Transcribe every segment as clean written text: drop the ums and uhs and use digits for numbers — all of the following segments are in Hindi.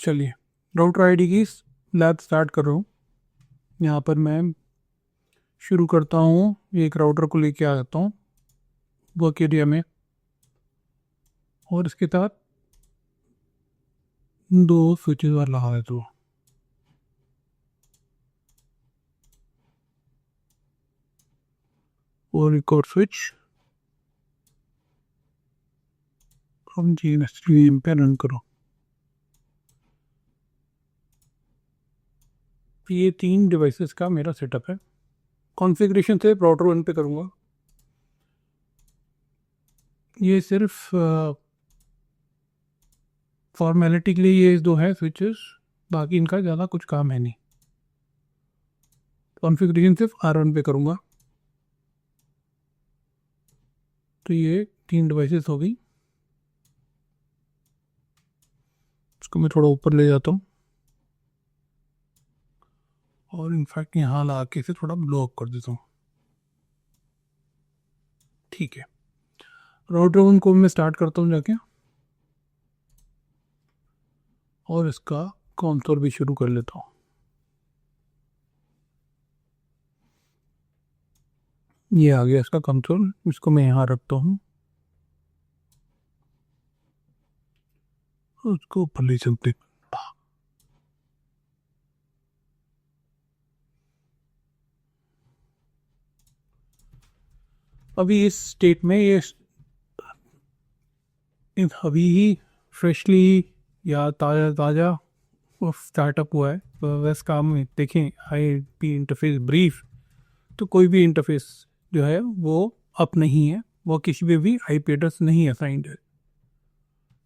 चलिए राउटर आईडी की लैब स्टार्ट कर रहा हूँ। यहाँ पर मैं शुरू करता हूँ, एक राउटर को लेके आ जाता हूँ वर्क एरिया में और इसके साथ 2 स्विचेस वाला लगा देता हूँ। और एक और स्विच फ्रॉम जीएनएसटीवीएम पे रन करो। ये 3 डिवाइसेस का मेरा सेटअप है। कॉन्फ़िगरेशन से राउटर 1 पे करूँगा। ये सिर्फ फॉर्मेलिटी के लिए ये 2 है स्विचेस, बाकी इनका ज़्यादा कुछ काम है नहीं। कॉन्फ़िगरेशन सिर्फ R1 पे करूँगा। तो ये 3 डिवाइसेस हो गई। इसको मैं थोड़ा ऊपर ले जाता हूँ और इनफैक्ट यहाँ ला के इसे थोड़ा ब्लॉक कर देता हूँ। ठीक है, राउटर 1 को मैं स्टार्ट करता हूँ जाके और इसका कंसोल भी शुरू कर लेता हूँ। ये आ गया इसका कंसोल, इसको मैं यहाँ रखता हूँ। उसको ऊपर ले चलते। अभी इस स्टेट में ये अभी ही फ्रेशली या ताज़ा स्टार्टअप हुआ है। वैसे काम में देखें आईपी इंटरफेस ब्रीफ, तो कोई भी इंटरफेस जो है वो अप नहीं है, वो किसी पे भी आईपी एड्रेस नहीं असाइंड है।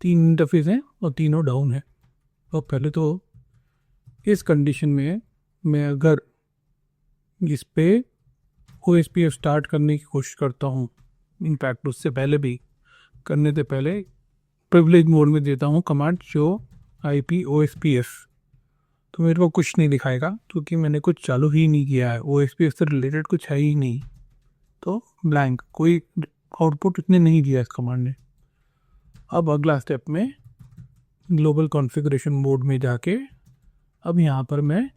3 इंटरफेस हैं और तीनों डाउन है। और पहले तो इस कंडीशन में मैं अगर इस पे OSPF स्टार्ट करने की कोशिश करता हूँ, इनफैक्ट उससे पहले भी करने से पहले प्रिविलेज मोड में देता हूँ कमांड शो IP OSPF, तो मेरे को कुछ नहीं दिखाएगा क्योंकि मैंने कुछ चालू ही नहीं किया है। OSPF से रिलेटेड कुछ है ही नहीं, तो ब्लैंक, कोई आउटपुट इतने नहीं दिया इस कमांड ने। अब अगला स्टेप में ग्लोबल कॉन्फ़िगरेशन मोड में जाके अब यहाँ पर मैं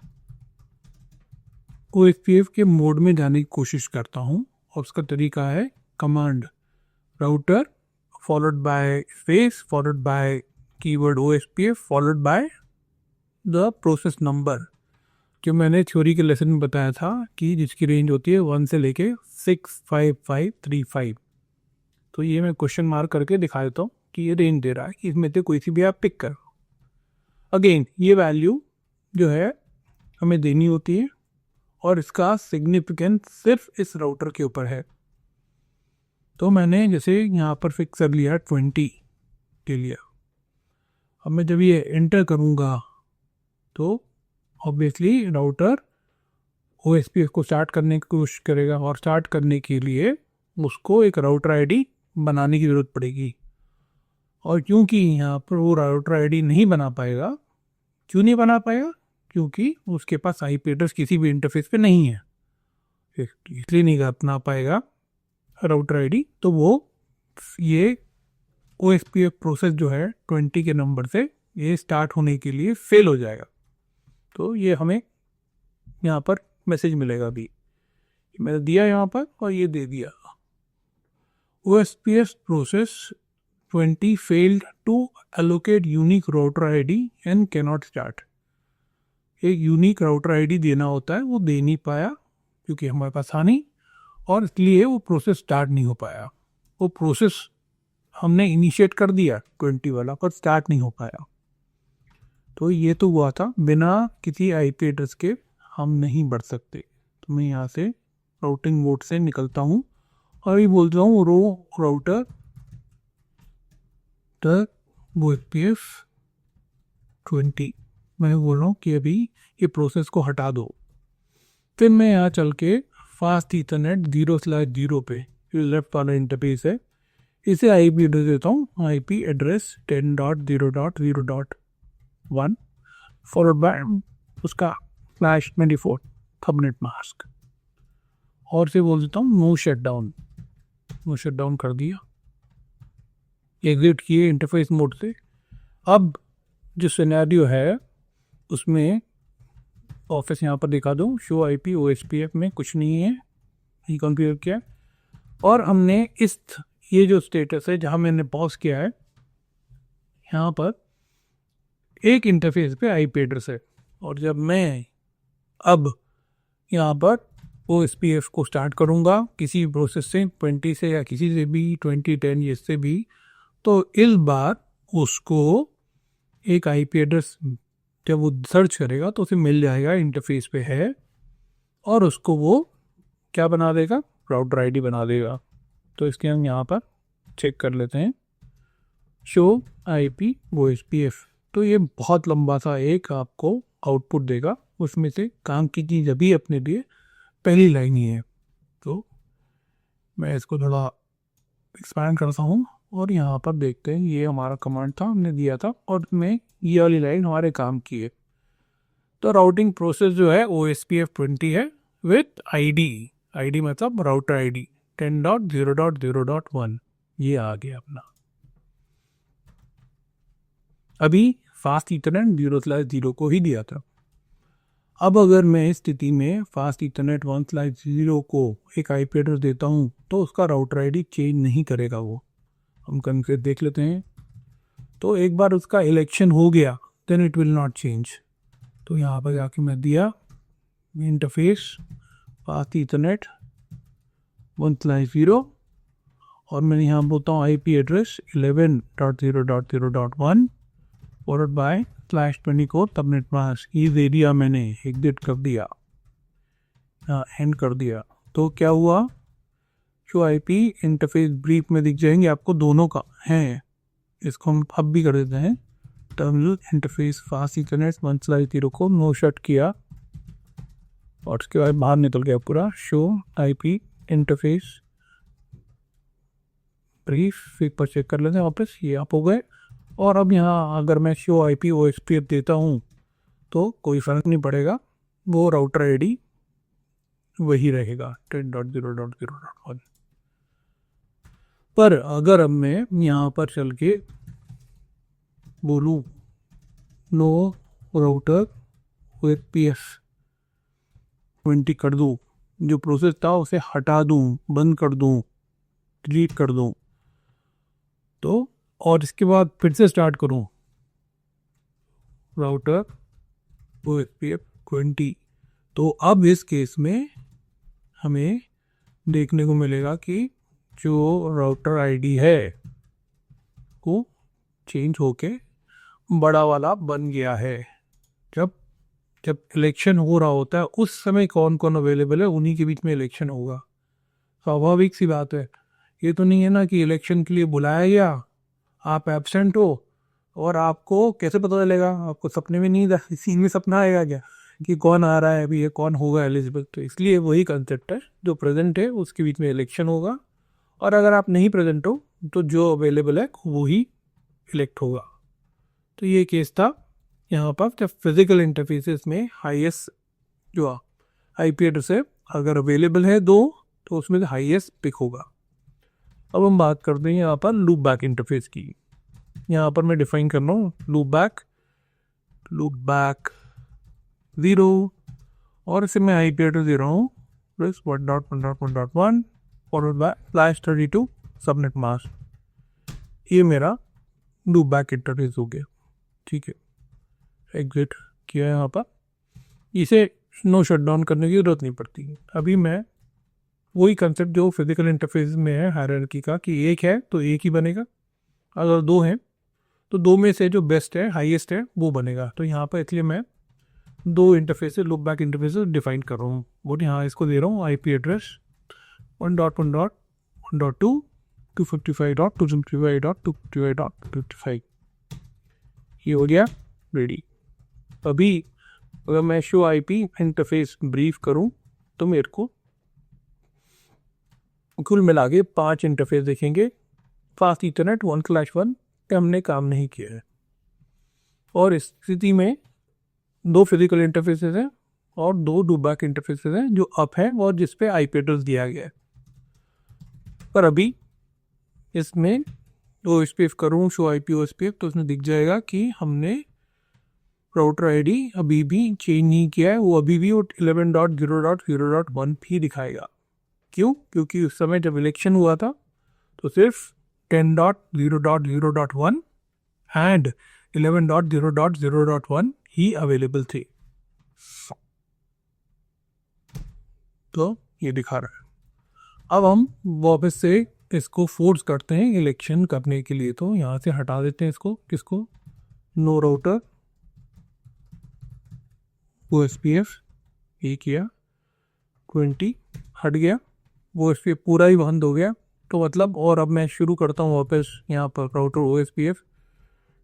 OSPF के मोड में जाने की कोशिश करता हूँ और उसका तरीका है command router followed by space followed by keyword OSPF followed by the process number, जो मैंने थ्योरी के लेसन में बताया था कि जिसकी रेंज होती है 1 से लेके 65535। तो ये मैं क्वेश्चन मार्क करके दिखा देता हूँ कि ये रेंज दे रहा है कि इसमें से कोई सी भी आप पिक करो। अगेन ये वैल्यू जो है हमें देनी होती है और इसका सिग्निफिकेंस सिर्फ इस राउटर के ऊपर है। तो मैंने जैसे यहाँ पर फिक्स कर लिया 20 के लिए। अब मैं जब ये एंटर करूँगा तो ऑब्वियसली राउटर OSPF को स्टार्ट करने की कोशिश करेगा और स्टार्ट करने के लिए उसको एक राउटर आईडी बनाने की ज़रूरत पड़ेगी। और क्योंकि यहाँ पर वो राउटर आईडी नहीं बना पाएगा, क्यों नहीं बना पाएगा? क्योंकि उसके पास आईपी एड्रेस किसी भी इंटरफेस पे नहीं है, इसलिए नहीं बना पाएगा राउटर आईडी। तो वो ये OSPF प्रोसेस जो है 20 के नंबर से ये स्टार्ट होने के लिए फेल हो जाएगा। तो ये हमें यहाँ पर मैसेज मिलेगा। अभी मैंने दिया यहाँ पर और ये दे दिया OSPF process 20 failed to allocate unique router ID and cannot start। एक यूनिक राउटर आईडी देना होता है, वो दे नहीं पाया क्योंकि हमारे पास था नहीं और इसलिए वो प्रोसेस स्टार्ट नहीं हो पाया। वो प्रोसेस हमने इनिशिएट कर दिया 20 वाला, पर स्टार्ट नहीं हो पाया। तो ये तो हुआ था, बिना किसी आईपी एड्रेस के हम नहीं बढ़ सकते। तो मैं यहाँ से राउटिंग मोड से निकलता हूँ और अभी बोलता हूँ रो राउटर द OSPF 20। मैं बोल रहा हूँ कि अभी ये प्रोसेस को हटा दो। फिर मैं यहाँ चल के फास्ट ईथरनेट 0/0 पे लेफ्ट वाला इंटरफेस है, इसे आईपी एड्रेस देता हूँ, आईपी एड्रेस 10.0.0.1 फॉलोड बाय उसका /24 सबनेट मास्क और से बोल देता हूँ नो शटडाउन। नो शटडाउन कर दिया, एग्जिट किए इंटरफेस मोड से। अब जो सिनेरियो है उसमें ऑफिस यहाँ पर दिखा दूँ, शो आईपी ओएसपीएफ में कुछ नहीं है, ये कॉन्फ़िगर किया और हमने ये जो स्टेटस है जहाँ मैंने पॉज किया है यहाँ पर एक इंटरफेस पे आईपी एड्रेस है और जब मैं अब यहाँ पर ओएसपीएफ को स्टार्ट करूँगा किसी प्रोसेस से 20 से या किसी से भी 2010 इससे भी, तो इस बार उसको एक आईपी एड्रेस जब वो सर्च करेगा तो उसे मिल जाएगा, इंटरफेस पे है और उसको वो क्या बना देगा, राउटर आईडी बना देगा। तो इसके हम यहाँ पर चेक कर लेते हैं, शो आईपी ओएसपीएफ। तो ये बहुत लंबा सा एक आपको आउटपुट देगा, उसमें से काम की चीज़ अभी अपने लिए पहली लाइन ही है। तो मैं इसको थोड़ा एक्सपैंड करता हूँ और यहाँ पर देखते हैं, ये हमारा कमांड था, हमने दिया था और उसमें ये वाली लाइन हमारे काम की है। तो राउटिंग प्रोसेस जो है OSPF 20 है विथ आईडी मतलब राउटर आईडी 10.0.0.1, ये आ गया अपना। अभी फास्ट इथरनेट 0/0 को ही दिया था। अब अगर मैं इस स्थिति में फास्ट इथरनेट 1/0 को एक आईपी एड्रेस देता हूँ तो उसका राउटर आईडी चेंज नहीं करेगा वो। हम कन्फिगर देख लेते हैं। तो एक बार उसका इलेक्शन हो गया then it will not change. तो यहाँ पर जाके मैं दिया इंटरफेस फास्ट इथरनेट 1/0 और मैंने यहाँ बोलता हूँ आईपी एड्रेस 11.0.0.1 फॉरवर्ड बाय /20 को सबनेट मास्क इस एरिया मैंने एग्जिट कर दिया, एंड कर दिया। तो क्या हुआ, जो आईपी इंटरफेस ब्रीफ में दिख जाएंगे आपको, दोनों का है। इसको हम अब भी कर देते हैं, टर्मिनल इंटरफेस फास्ट इथरनेट 1/0 को नो शट किया और उसके बाद बाहर निकल गया पूरा, शो आईपी इंटरफेस ब्रीफ। एक बार चेक कर लेते हैं वापस, ये आप हो गए। और अब यहाँ अगर मैं शो आईपी ओएसपीएफ देता हूँ तो कोई फ़र्क नहीं पड़ेगा, वो राउटर आईडी वही रहेगा 10.0.0.1। पर अगर अब मैं यहाँ पर चल के बोलूँ नो राउटर ओएसपीएफ 20 कर दूँ, जो प्रोसेस था उसे हटा दूँ, बंद कर दूँ, डिलीट कर दूँ, तो और इसके बाद फिर से स्टार्ट करूं राउटर OSPF 20, तो अब इस केस में हमें देखने को मिलेगा कि जो राउटर आईडी है वो चेंज होके बड़ा वाला बन गया है। जब इलेक्शन हो रहा होता है उस समय कौन कौन अवेलेबल है उन्हीं के बीच में इलेक्शन होगा। स्वाभाविक सी बात है, ये तो नहीं है ना कि इलेक्शन के लिए बुलाया गया, आप एब्सेंट हो और आपको कैसे पता चलेगा, आपको सपने में नींद सीन में सपना आएगा क्या कि कौन आ रहा है अभी, ये कौन होगा एलिजिबल। तो इसलिए वही कंसेप्ट है, जो प्रेजेंट है उसके बीच में इलेक्शन होगा और अगर आप नहीं प्रेजेंट हो तो जो अवेलेबल है वो ही इलेक्ट होगा। तो ये केस था यहाँ पर, जब फिजिकल इंटरफेसेस में हाईएस्ट जो आईपी एड्रेस है अगर अवेलेबल है दो तो उसमें से हाईएस्ट पिक होगा। अब हम बात करते हैं यहाँ पर लूप बैक इंटरफेस की। यहाँ पर मैं डिफाइन कर रहा हूँ लूप बैक 0 और इसे मैं आईपी एड्रेस दे रहा हूँ 1.1.1.1 फॉरवर्ड बाय /32 सबनेट मास्क। ये मेरा लूप बैक इंटरफेस हो गया, ठीक है। एग्जिट किया यहाँ पर, इसे नो शटडाउन करने की ज़रूरत नहीं पड़ती। अभी मैं वही कंसेप्ट जो फिजिकल इंटरफेस में है हायरार्की का, कि एक है तो एक ही बनेगा, अगर दो हैं तो दो में से जो बेस्ट है हाईएस्ट है वो बनेगा। तो यहाँ पर इसलिए मैं दो interface loop back interface define कर रहा हूँ। वो यहाँ इसको दे रहा हूँ आईपी एड्रेस 1.1.1.2 255.255.255.255। ये हो गया रेडी। अभी अगर मैं शो आईपी इंटरफेस ब्रीफ करूँ तो मेरे को कुल मिला के 5 इंटरफेस देखेंगे। फास्ट इथरनेट 1/1 पे हमने काम नहीं किया है और इस स्थिति में 2 फिजिकल इंटरफेसेस हैं और 2 लूप बैक इंटरफेसेस हैं जो अप है और जिस पे आईपी एड्रेस दिया गया है। पर अभी इसमें OSPF करूँ शो आईपी OSPF तो उसमें दिख जाएगा कि हमने राउटर आईडी अभी भी चेंज नहीं किया है, वो अभी भी वो 11.0.0.1 ही दिखाएगा। क्यों? क्योंकि उस समय जब इलेक्शन हुआ था तो सिर्फ 10.0.0.1 एंड 11.0.0.1 ही अवेलेबल थे। तो ये दिखा रहा है। अब हम वापस से इसको फोर्स करते हैं इलेक्शन करने के लिए, तो यहाँ से हटा देते हैं इसको, किसको, नो राउटर OSPF, ये किया 20 हट गया, OSPF पूरा ही बंद हो गया। तो मतलब, और अब मैं शुरू करता हूँ वापस यहाँ पर राउटर OSPF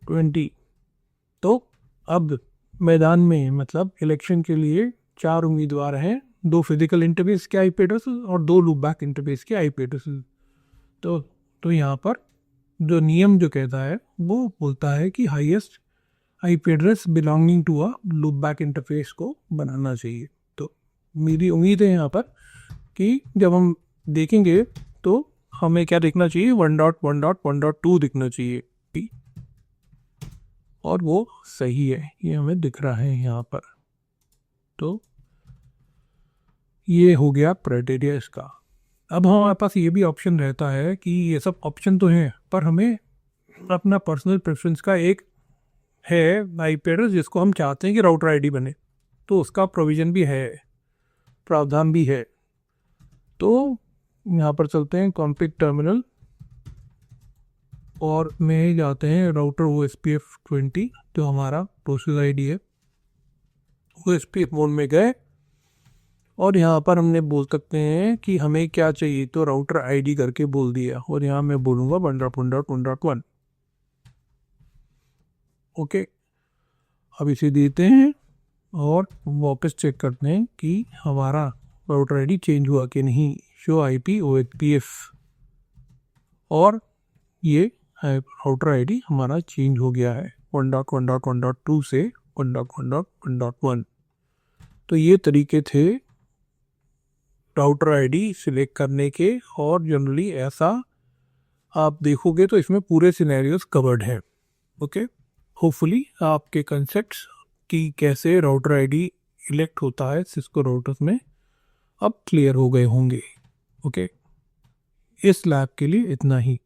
20। तो अब मैदान में मतलब इलेक्शन के लिए 4 उम्मीदवार हैं, 2 फिजिकल इंटरफेस के IP एड्रेसेस और 2 लूप बैक इंटरफेस के IP एड्रेसेस। तो यहाँ पर जो नियम जो कहता है वो बोलता है कि highest IP address belonging to a loopback interface को बनाना चाहिए। तो मेरी उम्मीद है यहाँ पर कि जब हम देखेंगे तो हमें क्या देखना चाहिए, 1.1.1.2 दिखना चाहिए, और वो सही है, ये हमें दिख रहा है यहाँ पर। तो ये हो गया क्राइटेरिया इसका। अब हमारे पास ये भी ऑप्शन रहता है कि ये सब ऑप्शन तो हैं पर हमें अपना पर्सनल प्रेफरेंस का एक है IP एड्रेस जिसको हम चाहते हैं कि राउटर आईडी बने, तो उसका प्रोविज़न भी है, प्रावधान भी है। तो यहाँ पर चलते हैं कॉन्फ़िग टर्मिनल और में जाते हैं राउटर OSPF 20 जो हमारा प्रोसेस आईडी है। OSPF मोड में गए और यहाँ पर हमने बोल सकते हैं कि हमें क्या चाहिए, तो राउटर आईडी करके बोल दिया, और यहाँ मैं बोलूँगा 1.1.1.1। ओके, अब इसे देते हैं और वापस चेक करते हैं कि हमारा राउटर आईडी चेंज हुआ कि नहीं। शो IP OSPF, और ये राउटर आईडी हमारा चेंज हो गया है 1.1.1.2 से 1.1.1.1। तो ये तरीके थे राउटर आईडी सिलेक्ट करने के, और जनरली ऐसा आप देखोगे तो इसमें पूरे सिनेरियोस कवर्ड हैं। ओके, होपफुली आपके कंसेप्ट्स कि कैसे राउटर आईडी इलेक्ट होता है सिस्को राउटर्स में अब क्लियर हो गए होंगे। ओके, इस लैब के लिए इतना ही।